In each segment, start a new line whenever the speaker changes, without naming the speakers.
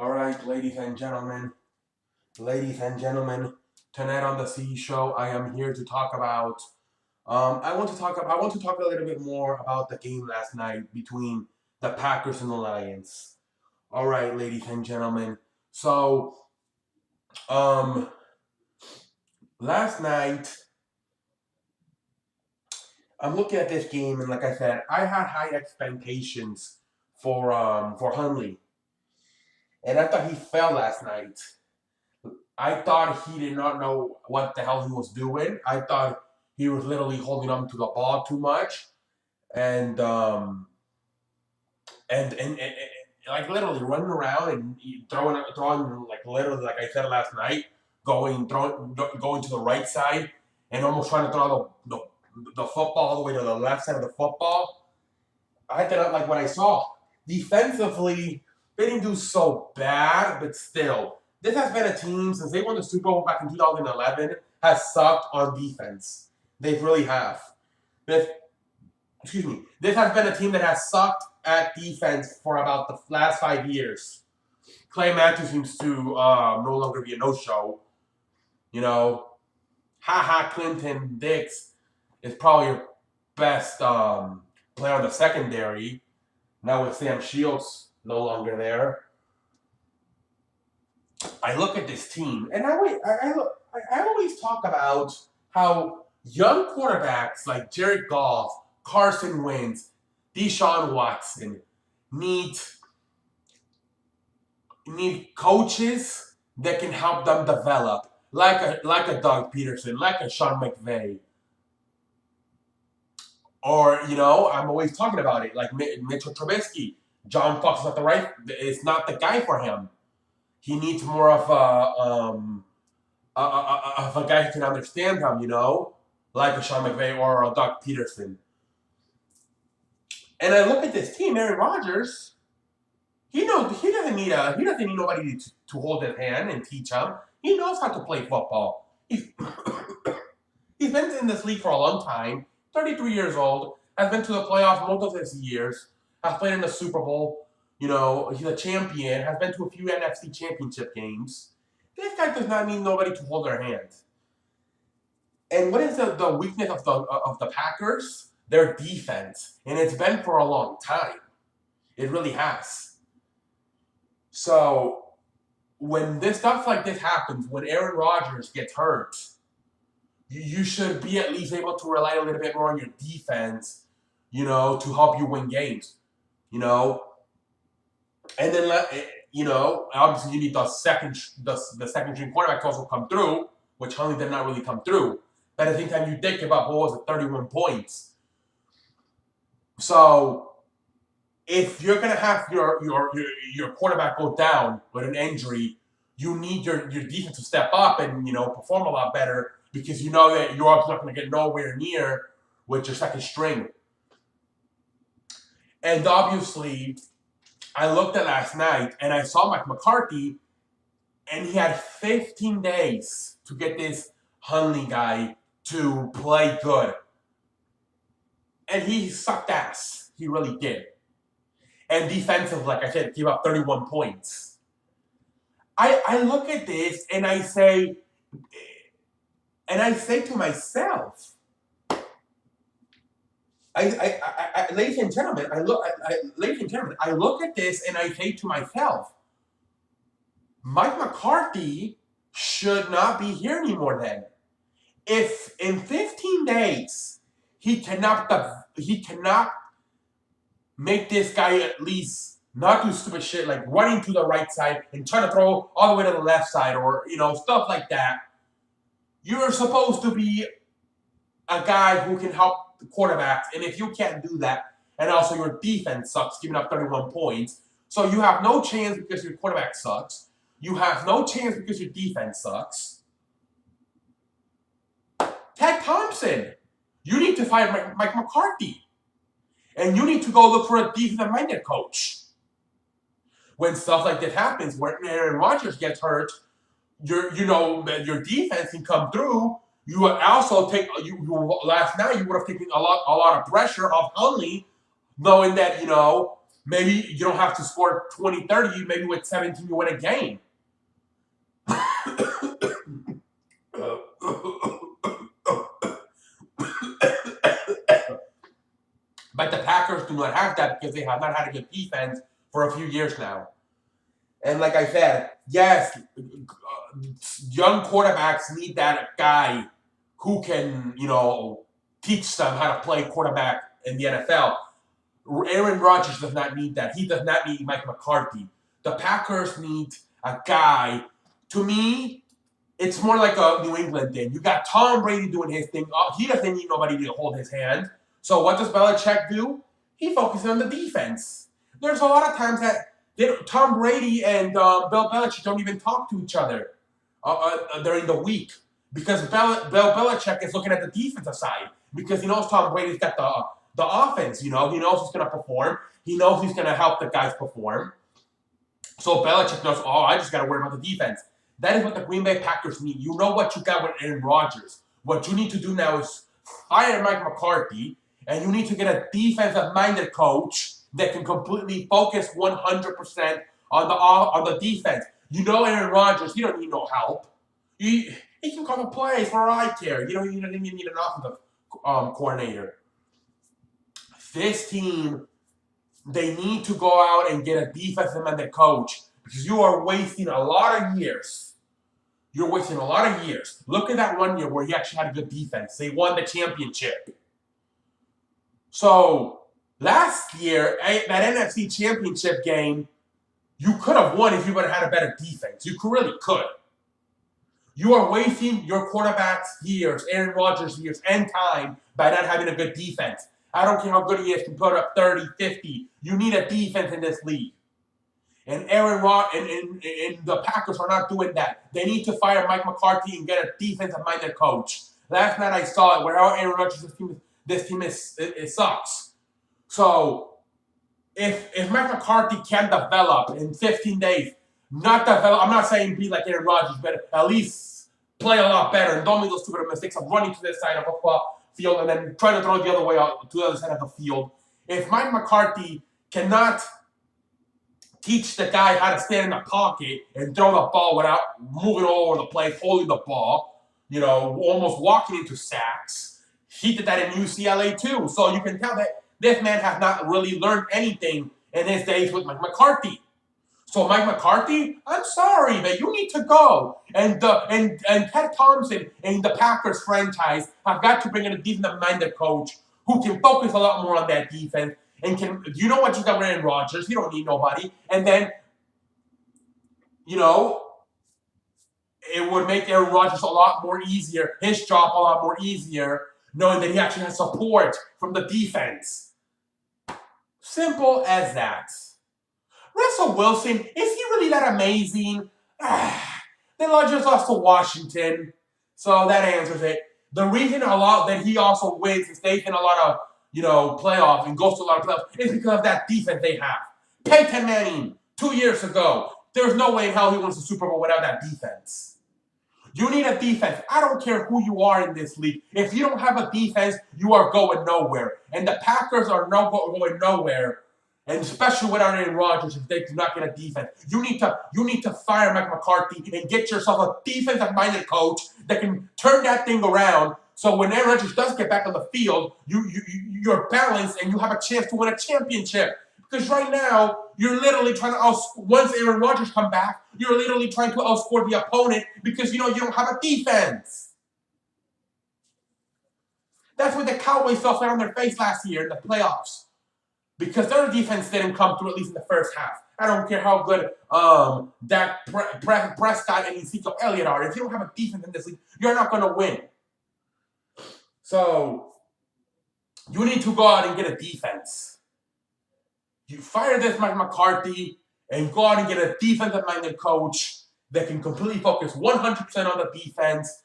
All right, ladies and gentlemen, tonight on the C Show, I am here to talk about. I want to talk a little bit more about the game last night between the Packers and the Lions. All right, ladies and gentlemen. So, um, last night I'm looking at this game, and like I said, I had high expectations for Hunley, and I thought he fell last night. I thought he did not know what the hell he was doing. I thought he was literally holding on to the ball too much, and and like literally running around and throwing like literally like I said last night, going to the right side and almost trying to throw the football all the way to the left side of the football. I did not like what I saw. Defensively, they didn't do so bad, but still, this has been a team since they won the Super Bowl back in 2011 has sucked on defense. They really have. This, excuse me. This has been a team that has sucked at defense for about the last 5 years. Clay Matthews seems to no longer be a no-show. You know, Clinton Dix is probably your best player on the secondary. Now with Sam Shields no longer there, I look at this team and I always talk about how young quarterbacks like Jared Goff, Carson Wentz, Deshaun Watson need coaches that can help them develop, like a Doug Peterson, like a Sean McVay. Or, I'm always talking about it, like Mitchell Trubisky. John Fox is not the guy for him. He needs more of a guy who can understand him, like a Sean McVay or a Doug Peterson. And I look at this team, Aaron Rodgers. He doesn't need nobody to hold his hand and teach him. He knows how to play football. He's been in this league for a long time. 33 years old, has been to the playoffs multiple years, has played in the Super Bowl. He's a champion, has been to a few NFC championship games. This guy does not need nobody to hold their hand. And what is the weakness of the Packers? Their defense. And it's been for a long time. It really has. So, when stuff like this happens, when Aaron Rodgers gets hurt, you should be at least able to rely a little bit more on your defense, to help you win games, And then, obviously you need the second string quarterback to also come through, which Hunley did not really come through. But at the same time, you did give up, 31 points. So, if you're gonna have your quarterback go down with an injury, you need your defense to step up and perform a lot better, because you know that you're not going to get nowhere near with your second string. And obviously, I looked at last night and I saw Mike McCarthy, and he had 15 days to get this Hunley guy to play good. And he sucked ass. He really did. And defensive, like I said, gave up 31 points. I look at this and I say to myself, ladies and gentlemen, I look at this and I say to myself, Mike McCarthy should not be here anymore. Then, if in 15 days he cannot make this guy at least not do stupid shit like running to the right side and trying to throw all the way to the left side, or stuff like that. You're supposed to be a guy who can help the quarterbacks, and if you can't do that, and also your defense sucks, giving up 31 points, so you have no chance because your quarterback sucks. You have no chance because your defense sucks. Ted Thompson, you need to fire Mike McCarthy, and you need to go look for a defensive-minded coach. When stuff like that happens, when Aaron Rodgers gets hurt, your defense can come through. You would also last night you would have taken a lot of pressure off Hunley, knowing that Maybe you don't have to score 20, 30. Maybe with 17 you win a game. But the Packers do not have that because they have not had a good defense for a few years now. And like I said, yes, young quarterbacks need that guy who can, teach them how to play quarterback in the NFL. Aaron Rodgers does not need that. He does not need Mike McCarthy. The Packers need a guy. To me, it's more like a New England thing. You got Tom Brady doing his thing. He doesn't need nobody to hold his hand. So what does Belichick do? He focuses on the defense. There's a lot of times that Tom Brady and Bill Belichick don't even talk to each other during the week because Bill Belichick is looking at the defensive side because he knows Tom Brady's got the offense. He knows he's going to perform. He knows he's going to help the guys perform. So Belichick knows, I just got to worry about the defense. That is what the Green Bay Packers need. You know what you got with Aaron Rodgers. What you need to do now is fire Mike McCarthy, and you need to get a defensive-minded coach that can completely focus 100% on the defense. You know Aaron Rodgers, he don't need no help. He can come and play for all I care. You don't even need an offensive coordinator. This team, they need to go out and get a defensive-minded coach because you are wasting a lot of years. You're wasting a lot of years. Look at that one year where he actually had a good defense. They won the championship. So last year, that NFC championship game, you could have won if you would have had a better defense. You really could. You are wasting your quarterback's years, Aaron Rodgers' years, and time by not having a good defense. I don't care how good he is, can put up 30, 50. You need a defense in this league. And Aaron Rodgers and the Packers are not doing that. They need to fire Mike McCarthy and get a defensive-minded coach. Last night I saw it where Aaron Rodgers' this team it sucks. So if Mike McCarthy can develop in 15 days, I'm not saying be like Aaron Rodgers, but at least play a lot better and don't make those stupid mistakes of running to this side of a field and then trying to throw it the other way out to the other side of the field. If Mike McCarthy cannot teach the guy how to stand in the pocket and throw the ball without moving all over the place, holding the ball, almost walking into sacks. He did that in UCLA too. So you can tell that this man has not really learned anything in his days with Mike McCarthy. So Mike McCarthy, I'm sorry, but you need to go. And Ted Thompson and the Packers franchise have got to bring in a defensive-minded coach who can focus a lot more on that defense. And you know what you got with Aaron Rodgers? You don't need nobody. And then, it would make Aaron Rodgers a lot more easier, his job a lot more easier, knowing that he actually has support from the defense. Simple as that. Russell Wilson, is he really that amazing? The Dodgers lost to Washington, so that answers it. The reason that he also wins and stays in a lot of playoffs and goes to a lot of playoffs is because of that defense they have. Peyton Manning, 2 years ago, there's no way in hell he wins the Super Bowl without that defense. You need a defense. I don't care who you are in this league. If you don't have a defense, you are going nowhere. And the Packers are going nowhere. And especially without Aaron Rodgers, if they do not get a defense. You need to fire Mike McCarthy and get yourself a defensive-minded coach that can turn that thing around. So when Aaron Rodgers does get back on the field, you're balanced and you have a chance to win a championship. Because right now, you're literally trying to once Aaron Rodgers come back, you're literally trying to outscore the opponent because you don't have a defense. That's what the Cowboys fell flat on their face last year in the playoffs. Because their defense didn't come through, at least in the first half. I don't care how good Dak Prescott and Ezekiel Elliott are. If you don't have a defense in this league, you're not going to win. So, you need to go out and get a defense. You fire this Mike McCarthy and go out and get a defensive-minded coach that can completely focus 100% on the defense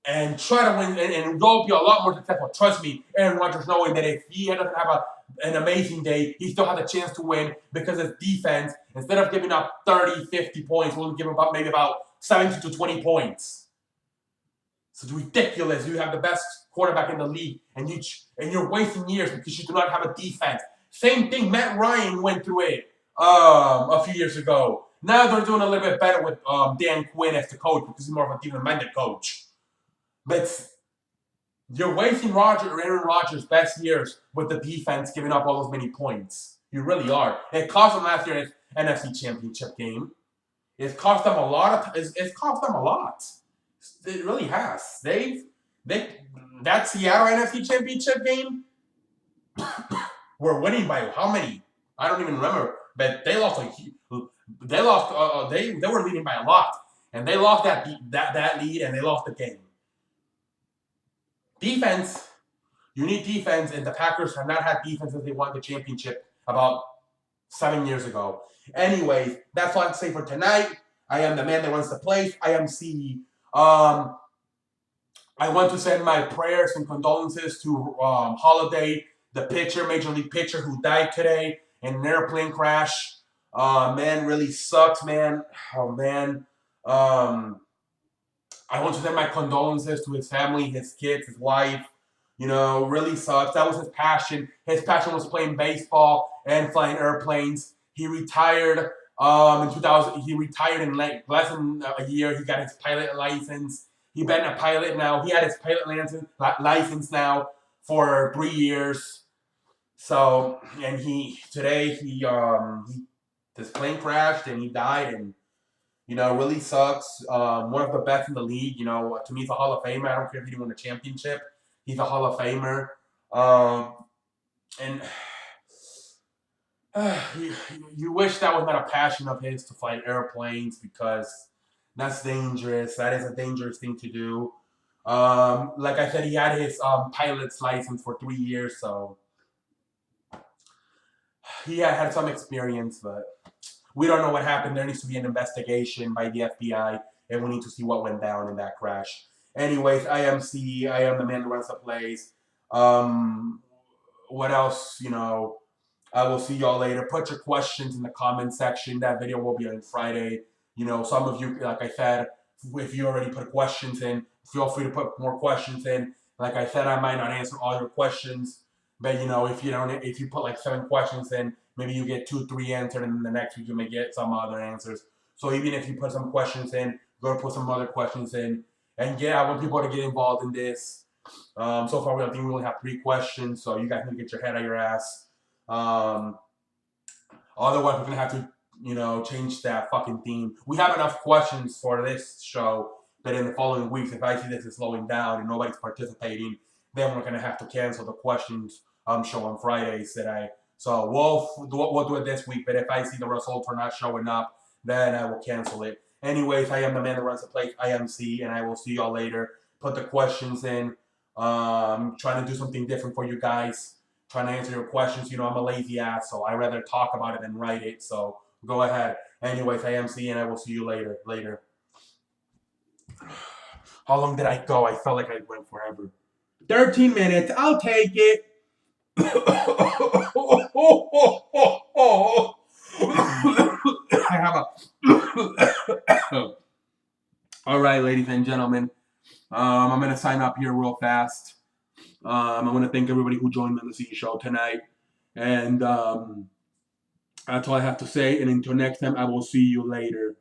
and try to win, and you'll be a lot more successful. Trust me, Aaron Rodgers, knowing that if he doesn't have an amazing day, he still has a chance to win because his defense, instead of giving up 30, 50 points, will give him maybe about 17 to 20 points. So it's ridiculous. You have the best quarterback in the league, and you're wasting years because you do not have a defense. Same thing. Matt Ryan went through it a few years ago. Now they're doing a little bit better with Dan Quinn as the coach because he's more of a team-minded coach. But you're wasting Aaron Rodgers' best years with the defense giving up all those many points. You really are. It cost them last year in the NFC Championship game. It's cost them a lot. It's cost them a lot. It really has. That Seattle NFC Championship game were winning by how many? I don't even remember. But they lost. They were leading by a lot, and they lost that lead, and they lost the game. Defense, you need defense, and the Packers have not had defense since they won the championship about 7 years ago. Anyways, that's all I have to say for tonight. I am the man that runs the place. I am C. I want to send my prayers and condolences to Halladay, the pitcher, Major League pitcher, who died today in an airplane crash. Man, really sucks, man. Oh, man. I want to send my condolences to his family, his kids, his wife. You know, really sucks. That was his passion. His passion was playing baseball and flying airplanes. He retired in 2000. He retired in less than a year. He got his pilot license. He's been a pilot now. He had his pilot license now for 3 years. So, and today his plane crashed and he died, and you know, really sucks. One of the best in the league. You know, to me, he's a Hall of Famer. I don't care if he didn't win a championship. He's a Hall of Famer. And you wish that was not a passion of his to fly airplanes, because that's dangerous. That is a dangerous thing to do. Like I said, he had his pilot's license for 3 years, so he had some experience, but we don't know what happened. There needs to be an investigation by the FBI, and we need to see what went down in that crash. Anyways, I am C. I am the man that runs the place. What else? You know, I will see y'all later. Put your questions in the comment section. That video will be on Friday. You know, some of you, like I said, if you already put questions in, feel free to put more questions in. Like I said, I might not answer all your questions, but you know, if you put like 7 questions in, maybe you get 2, 3 answered, and then the next week you may get some other answers. So even if you put some questions in, go put some other questions in. And yeah, I want people to get involved in this. So far, I think we only have 3 questions, so you guys need to get your head out of your ass. Otherwise, we're gonna have to, you know, change that fucking theme. We have enough questions for this show, but in the following weeks, if I see this is slowing down and nobody's participating, then we're gonna have to cancel the questions show on Fridays today. So we'll do it this week, but if I see the results are not showing up, then I will cancel it. Anyways, I am the man that runs the place. I am C, and I will see y'all later. Put the questions in. Trying to do something different for you guys. Trying to answer your questions. You know, I'm a lazy ass, so I rather talk about it than write it. So go ahead. Anyways, I am C, and I will see you later. How long did I go? I felt like I went forever. 13 minutes. I'll take it. I have a. All right, ladies and gentlemen. I'm going to sign up here real fast. I want to thank everybody who joined me on the C Show tonight. And that's all I have to say. And until next time, I will see you later.